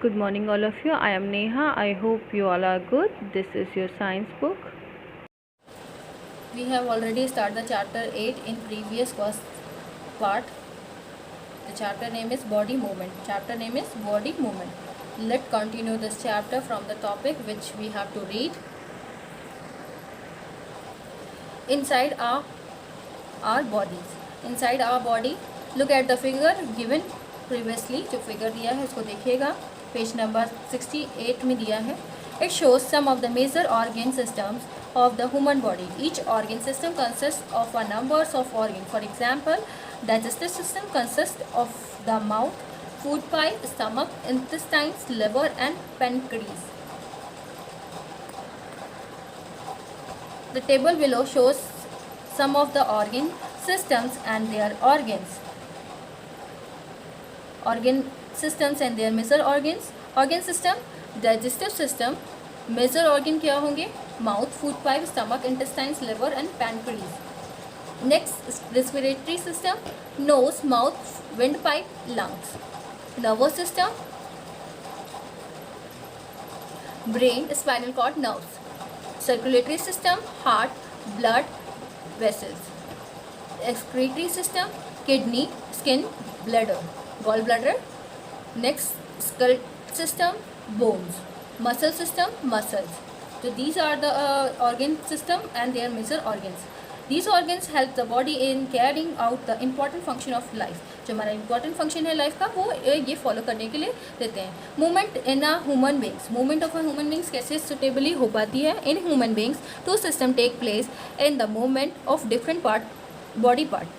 Good morning, all of you. I am Neha. I hope you all are good. This is your science book. We have already started the chapter 8 in previous first part. The chapter name is body movement. Chapter name is body movement. Let's continue this chapter from the topic which we have to read. Inside our bodies. Inside our body, look at the figure given previously. जो figure दिया है उसको देखिएगा. Page number 68 में दिया है. It shows some of the major organ systems of the human body. Each organ system consists of a number of organs. For example, digestive system consists of the mouth, food pipe, stomach, intestines, liver, and pancreas. The table below shows some of the organ systems and their organs. Organ systems and their major organs. Organ system, digestive system. Major organ क्या होंगे? Mouth, food pipe, stomach, intestines, liver and pancreas. Next, respiratory system, nose, mouth, windpipe, lungs. Nervous system, brain, spinal cord, nerves. Circulatory system, heart, blood vessels. Excretory system, kidney, skin, bladder, gallbladder. Next, skull system, bones. Muscle system, muscles. So these are the organ system and their major organs. These organs help the body in carrying out the important function of life. जो हमारा important function है life का वो ये follow करने के लिए देते हैं. Movement in a human beings. Movement of a human beings कैसे suitably हो पाती है? In human beings, two system take place in the movement of different body part.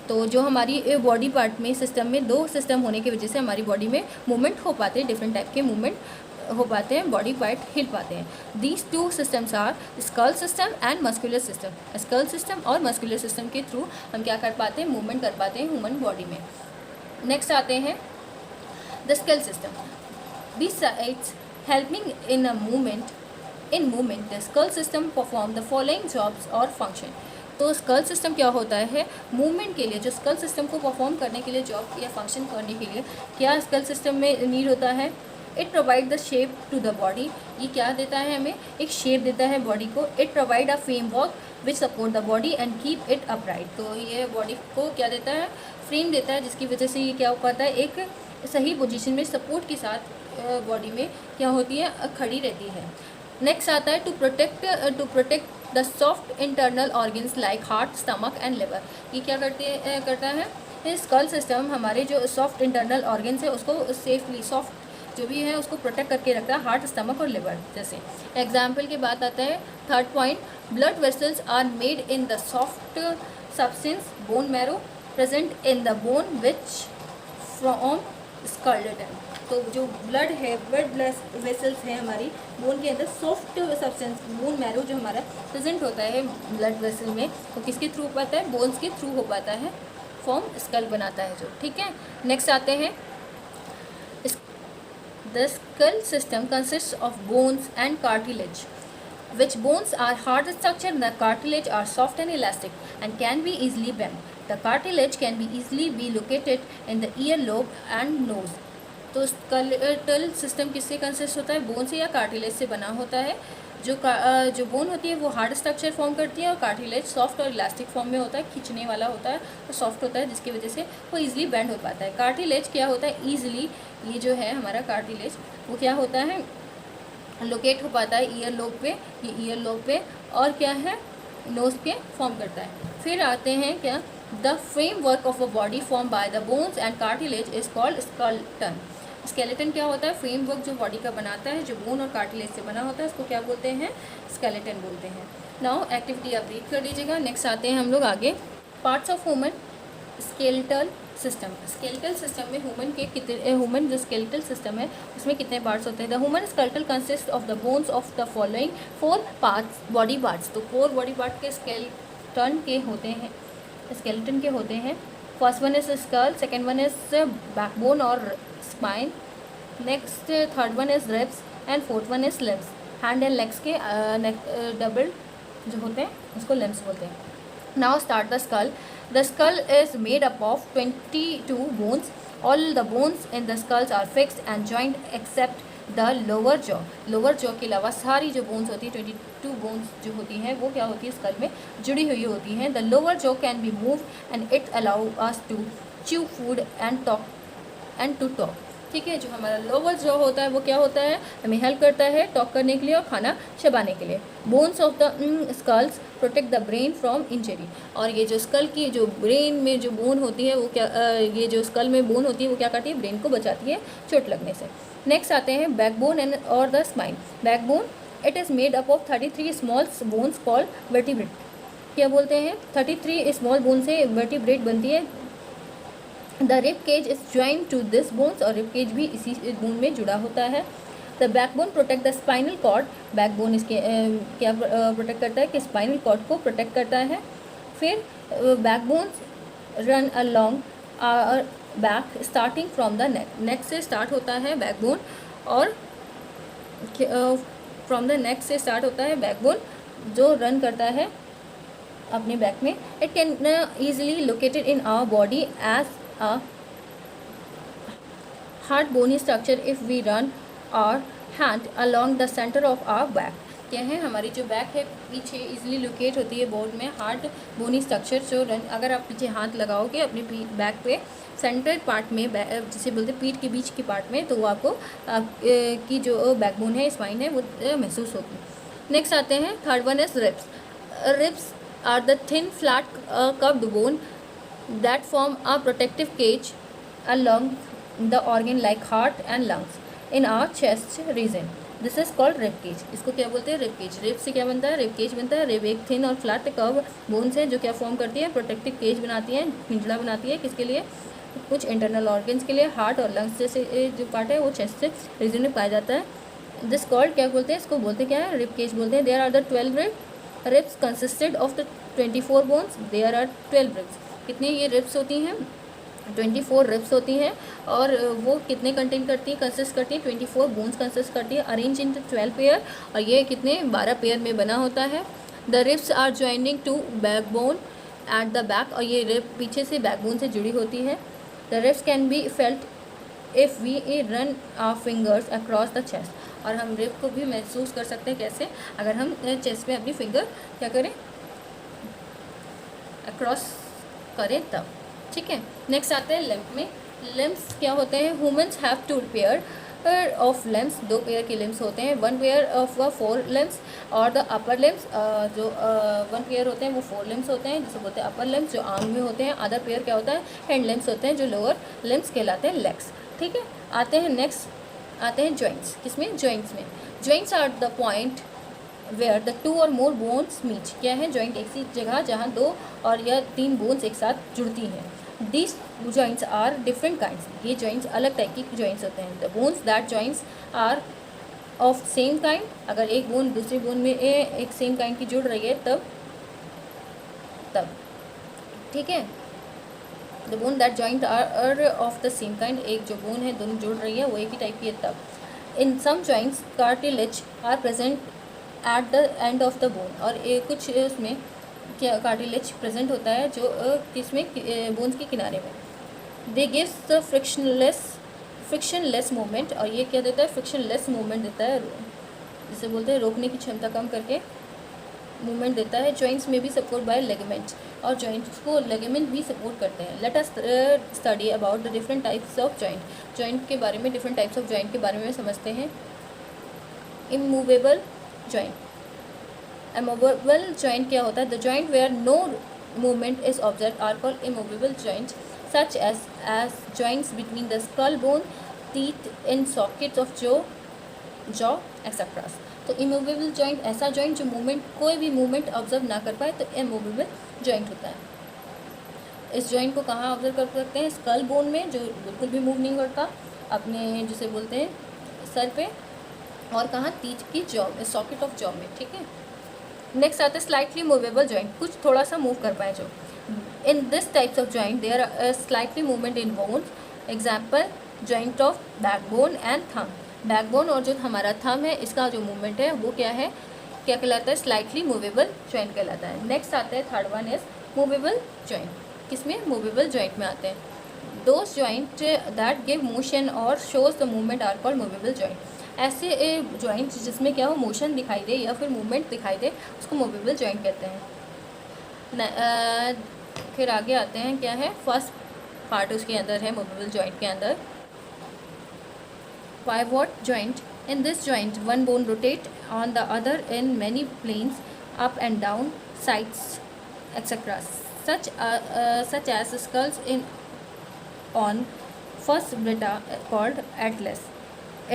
तो जो हमारी बॉडी पार्ट में सिस्टम में दो सिस्टम होने की वजह से हमारी बॉडी में मूवमेंट हो पाते हैं, डिफरेंट टाइप के मूवमेंट हो पाते हैं, बॉडी पार्ट हिल पाते हैं. These two systems are skull system and muscular system. Skull system और मस्कुलर सिस्टम के थ्रू हम क्या कर पाते हैं? मूवमेंट कर पाते हैं ह्यूमन बॉडी में. नेक्स्ट आते हैं the scale system. Besides helping in a movement the skull system perform the following jobs और फंक्शन. तो स्कल सिस्टम क्या होता है? मूवमेंट के लिए जो स्कल सिस्टम को परफॉर्म करने के लिए जॉब या फंक्शन करने के लिए क्या स्कल सिस्टम में नीड होता है? It provide the shape to the body. ये क्या देता है? हमें एक शेप देता है बॉडी को. It provide a framework which support the body and keep it upright. तो ये बॉडी को क्या देता है? फ्रेम देता है, जिसकी वजह से ये क्या हो पाता है? एक सही पोजीशन में सपोर्ट के साथ बॉडी में क्या होती है? खड़ी रहती है. नेक्स्ट आता है to protect the soft internal organs like heart, stomach and liver. ये क्या करता है? स्कल सिस्टम हमारे जो सॉफ्ट इंटरनल ऑर्गन्स है उसको सेफली सॉफ्ट जो भी है उसको प्रोटेक्ट करके रखता है, हार्ट, स्टमक और लिवर जैसे. एग्जाम्पल की बात आता है third point, blood vessels are made in the soft substance bone marrow present in the bone which from skeleton. तो जो ब्लड है, ब्लड वेसल्स है हमारी बोन के अंदर, सॉफ्ट सब्सटेंस बोन मैरो जो हमारा प्रेजेंट होता है ब्लड वेसल में, वो किसके थ्रू हो पाता है? बोन्स के थ्रू हो पाता है, फॉर्म स्कल बनाता है जो. ठीक है. नेक्स्ट आते हैं the skull system consists of bones and cartilage. Which bones are hard structure and the cartilage are soft and elastic and can be easily bent. The cartilage can be easily be located in the earlobe and nose. तो skeletal system किससे consist होता है? Bone से या cartilage से बना होता है. जो बोन होती है वो हार्ड स्ट्रक्चर फॉर्म करती है और कार्टिलेज सॉफ्ट और इलास्टिक फॉर्म में होता है, खींचने वाला होता है और सॉफ्ट होता है, जिसकी वजह से वो ईजिली बेंड हो पाता है. कार्टिलेज क्या होता है? ईजिली ये जो है हमारा कार्टिलेज वो क्या होता है? लोकेट हो पाता है ईयर लोब पे, ये ईयर लोब पे, और क्या है? नोज पे फॉर्म करता है. फिर आते हैं क्या? The framework of a body form by the bones and cartilage is called skeleton. Skeleton क्या होता है? फ्रेमवर्क जो बॉडी का बनाता है, जो बोन और कार्टिलेज से बना होता है, उसको क्या बोलते हैं? स्केलेटन बोलते हैं. नाउ एक्टिविटी आप रीड कर लीजिएगा. नेक्स्ट आते हैं हम लोग आगे. Parts of human skeletal system. Skeletal system में ह्यूमन जो स्केलेटल सिस्टम है उसमें कितने पार्ट्स होते हैं? The human skeletal consist of the bones of the following 4 parts body parts. तो 4 बॉडी पार्ट के स्केलेटन के होते हैं. First one is skull, second one is backbone और spine, next third one is ribs and fourth one is limbs. Hand and legs के double जो होते हैं उसको लिम्स बोलते हैं. Now start the skull. The skull is made up of 22 bones all the bones in the skulls are fixed and joint except the lower jaw. Lower jaw के अलावा सारी जो बोन्स होती है 22 बोन्स जो होती हैं वो क्या होती है स्कल में जुड़ी हुई होती हैं। The lower jaw can be move and it allow us to chew food and talk and to talk. ठीक है, जो हमारा लोअर जॉ होता है वो क्या होता है, हमें हेल्प करता है टॉक करने के लिए और खाना चबाने के लिए। Bones of the skulls protect the brain from injury. और ये जो स्कल की जो ब्रेन में जो बोन होती है वो क्या ये जो स्कल में बोन होती है वो क्या करती है, ब्रेन को बचाती है चोट लगने से। नेक्स्ट आते हैं बैकबोन एंड और the spine. Backbone it is made up of 33 small bones called vertebrate. क्या बोलते हैं, 33 स्मॉल बोन से वर्टिब्रेट बनती है। The rib cage is join to this bones, और रिब केज भी इसी बोन में जुड़ा होता है। The backbone protect the spinal cord. Backbone इसके क्या प्रोटेक्ट करता है कि स्पाइनल कॉर्ड को प्रोटेक्ट करता है। फिर backbones run along back starting from the neck. Neck से स्टार्ट होता है बैकबोन, और फ्रॉम द नेक से स्टार्ट होता है बैकबोन जो रन करता है अपने बैक में। It can easily located in our body as a hard bony structure if we run our hand along the center of our back। क्या है, हमारी जो बैक है पीछे इजीली लोकेट होती है बोर्ड में हार्ड बोनी स्ट्रक्चर जो रन, अगर आप पीछे हाथ लगाओगे अपने बैक पे सेंटर पार्ट में जिसे बोलते हैं पीठ के बीच के पार्ट में, तो वो आपको की जो बैकबोन है स्पाइन है वो महसूस होगी। नेक्स्ट आते हैं third one is ribs. Ribs are the thin flat curved bone that form a protective cage along the organ like heart and lungs in our chest region. This is called rib cage। इसको क्या बोलते हैं, rib cage। rib से क्या बनता है, rib cage बनता है। rib एक थिन और फ्लैट कर्व बोन्स है जो क्या फॉर्म करती है, प्रोटेक्टिव केज बनाती है, पिंजड़ा बनाती है। किसके लिए, कुछ इंटरनल ऑर्गन्स के लिए। हार्ट और लंग्स जैसे जो पार्ट है वो चेस्ट से रीजन में पाया जाता है। दिस कॉल्ड क्या बोलते हैं, इसको बोलते क्या है, रिब केज बोलते हैं। There are the 12 ribs consisted of the 24 bones. There are 12 ribs. कितनी ये रिब्स होती हैं, 24 रिब्स होती हैं, और वो कितने कंटेन करती है, कंसिस्ट करती है 24 बोन्स कंसिस्ट करती है, अरेंज इन 12 पेयर, और ये कितने 12 पेयर में बना होता है। The ribs are joining to backbone at the back, और ये रिब पीछे से बैकबोन से जुड़ी होती है। The ribs can be felt if we run our fingers across the chest. और हम रिब को भी महसूस कर सकते हैं कैसे, अगर हम चेस्ट में अपनी फिंगर क्या करें, अक्रॉस करें तब। ठीक है, नेक्स्ट आते हैं लिम्फ में। लिम्फ्स क्या होते हैं, humans have 2 pair of limbs. 2 pair के लिम्फ्स होते हैं। 1 पेयर ऑफ 4 लिम्फ्स, और द अपर लिम्फ्स जो 1 पेयर होते हैं वो 4 लिम्फ्स होते हैं जिसे बोलते हैं अपर लिम्फ्स जो आर्म में होते हैं। अदर पेयर क्या होता है, हैंड लिम्फ्स होते हैं जो लोअर लिम्फ्स कहलाते हैं, लेग्स। ठीक है, आते हैं नेक्स्ट आते हैं जॉइंट्स। किसमें, जॉइंट्स में। Joints are the point where the 2 और मोर बोन्स मीट। क्या है, जॉइंट ऐसी जगह जहाँ 2 और या 3 बोन्स एक साथ जुड़ती हैं। This joints are different kinds. ये जॉइंट्स अलग टाइप की जॉइंट्स होते हैं। The bones that joints are of same kind, अगर एक बोन दूसरी बोन में एक सेम काइंड की जुड़ रही है तब ठीक है। The bone that joint are of the same kind, एक जो बोन है दोनों जुड़ रही है वो एक ही टाइप की है तब। In some joints cartilage are present at the end of the bone, और कुछ उसमें क्या कार्टिलेज प्रेजेंट होता है जो किसमें, बोन्स के किनारे में। दे गिव्स द फ्रिक्शनलेस मूवमेंट, और ये क्या देता है, फ्रिक्शनलेस मूवमेंट देता है, जिसे बोलते हैं रोकने की क्षमता कम करके मूवमेंट देता है। जॉइंट्स में भी सपोर्ट बाय लेगमेंट्स, और जॉइंट्स को लेगमेंट भी सपोर्ट करते हैं। Let us study about the different types of joint. Joint के बारे में, डिफरेंट टाइप्स ऑफ जॉइंट के बारे में समझते हैं। Immovable joint. इमूवेबल जॉइंट क्या होता है, the joint where no movement is observe are called immovable joints, such as joints between the skull bone, teeth in sockets of jaw etcetera. तो immovable joint ऐसा जॉइंट जो movement, कोई भी movement observe ना कर पाए, तो इमूवेबल जॉइंट होता है। इस जॉइंट को कहाँ ऑब्जर्व कर सकते हैं, स्कल बोन में जो बिल्कुल भी मूव नहीं करता अपने जिसे बोलते हैं सर पे, और कहाँ, टीथ की जॉ, सॉकेट ऑफ जॉ में। ठीक है, नेक्स्ट आता है स्लाइटली मूवेबल जॉइंट, कुछ थोड़ा सा मूव कर पाए जो। In this types of joint there are slightly movement in bones. Example joint of backbone and thumb. Backbone और जो हमारा थंब है इसका जो मूवमेंट है वो क्या है, क्या कहलाता है, स्लाइटली मूवेबल जॉइंट कहलाता है। नेक्स्ट आता है third one is movable joint. किसमें, मूवेबल जॉइंट में आते हैं। Those joint that give motion or shows the movement are called movable joint. ऐसे जॉइंट जिसमें क्या हो, मोशन दिखाई दे या फिर मूवमेंट दिखाई दे, उसको मूवेबल जॉइंट कहते हैं. फिर आगे आते हैं, क्या है फर्स्ट पार्ट उसके अंदर है मूवेबल जॉइंट के अंदर pivot joint. In this joint, one bone rotate on the other in many planes, up and down, sides, etc. Such as skulls in on first vertebra called atlas.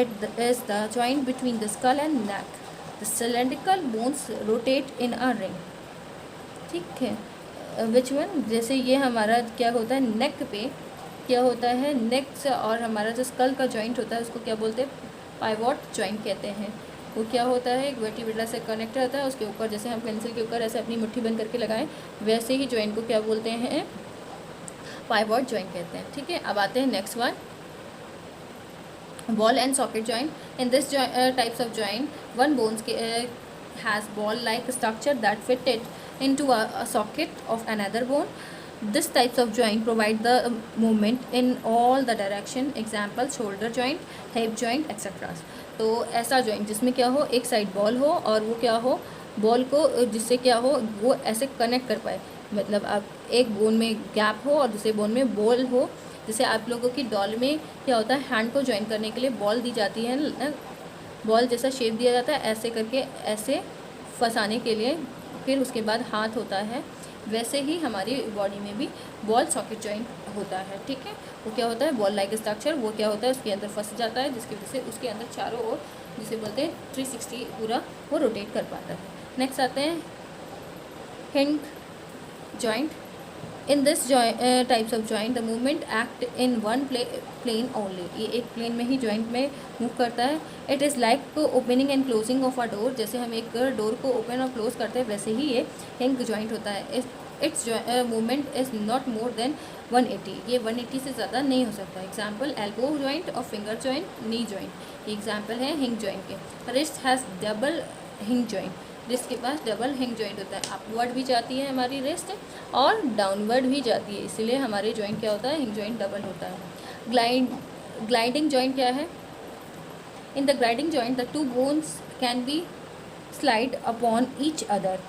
It is the joint between the skull and neck. The cylindrical bones rotate in a ring. ठीक है. Which one, जैसे ये हमारा क्या होता है नेक पे, क्या होता है नेक से, और हमारा जो स्कल का जॉइंट होता है उसको क्या बोलते हैं, पाइवोट जॉइंट कहते हैं. वो क्या होता है, एक वर्टिब्रा से कनेक्ट रहता है, उसके ऊपर जैसे हम पेंसिल के ऊपर ऐसे अपनी मुट्ठी बंद करके लगाएं, वैसे ही जॉइंट को क्या बोलते हैं, पाइवोट जॉइंट कहते हैं. ठीक है. अब आते हैं next one, ball and socket joint. In this types of joint, one bone has ball like structure that fit it into a socket of another bone. This types of joint provide the movement in all the direction. Example, shoulder joint, hip joint, etc. तो ऐसा joint जिसमें क्या हो, एक side ball हो और वो क्या हो, बॉल को जिससे क्या हो वो ऐसे कनेक्ट कर पाए. मतलब आप एक बोन में गैप हो और दूसरे बोन में बॉल हो. जैसे आप लोगों की डॉल में क्या होता है, हैंड को ज्वाइन करने के लिए बॉल दी जाती है, बॉल जैसा शेप दिया जाता है, ऐसे करके ऐसे फंसाने के लिए, फिर उसके बाद हाथ होता है. वैसे ही हमारी बॉडी में भी बॉल सॉकेट जॉइंट होता है. ठीक है. वो क्या होता है, बॉल लाइक स्ट्रक्चर, वो क्या होता है उसके अंदर फंस जाता है, जिसकी वजह से उसके अंदर चारों ओर जिसे बोलते हैं 360 पूरा वो रोटेट कर पाता है. नेक्स्ट आते हैं hinge joint. In this types of joint, the movement act in one plane only. ये एक प्लेन में ही जॉइंट में मूव करता है. It is like opening and closing of a door. जैसे हम एक डोर को ओपन और क्लोज करते हैं, वैसे ही ये हिंज जॉइंट होता है. Its movement is not more than 180. ये 180 से ज़्यादा नहीं हो सकता. एग्जाम्पल, एल्बो जॉइंट और फिंगर जॉइंट, नी जॉइंट, ये एग्जाम्पल है हिंज जॉइंट के. Wrist has double hinge joint. Wrist के पास डबल हिंज जॉइंट होता है. अपवर्ड भी जाती है हमारी रिस्ट और डाउनवर्ड भी जाती है, इसलिए हमारे जॉइंट क्या होता है, हिंज जॉइंट डबल होता है. ग्लाइडिंग जॉइंट क्या है, in the gliding joint the two bones can be slide upon each other.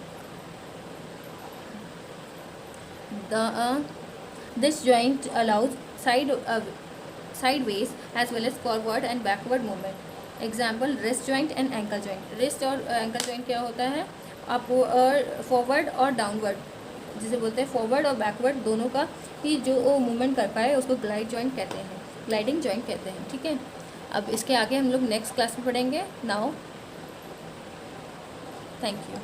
This joint allows sideways as well as forward and backward movement. Example, wrist joint and ankle joint. Wrist और ankle joint क्या होता है, up forward और downward, जिसे बोलते हैं forward और backward दोनों का ही जो वो मूवमेंट कर पाए उसको ग्लाइड जॉइंट कहते हैं, ग्लाइडिंग जॉइंट कहते हैं. ठीक है. अब इसके आगे हम लोग नेक्स्ट क्लास में पढ़ेंगे. Now thank you.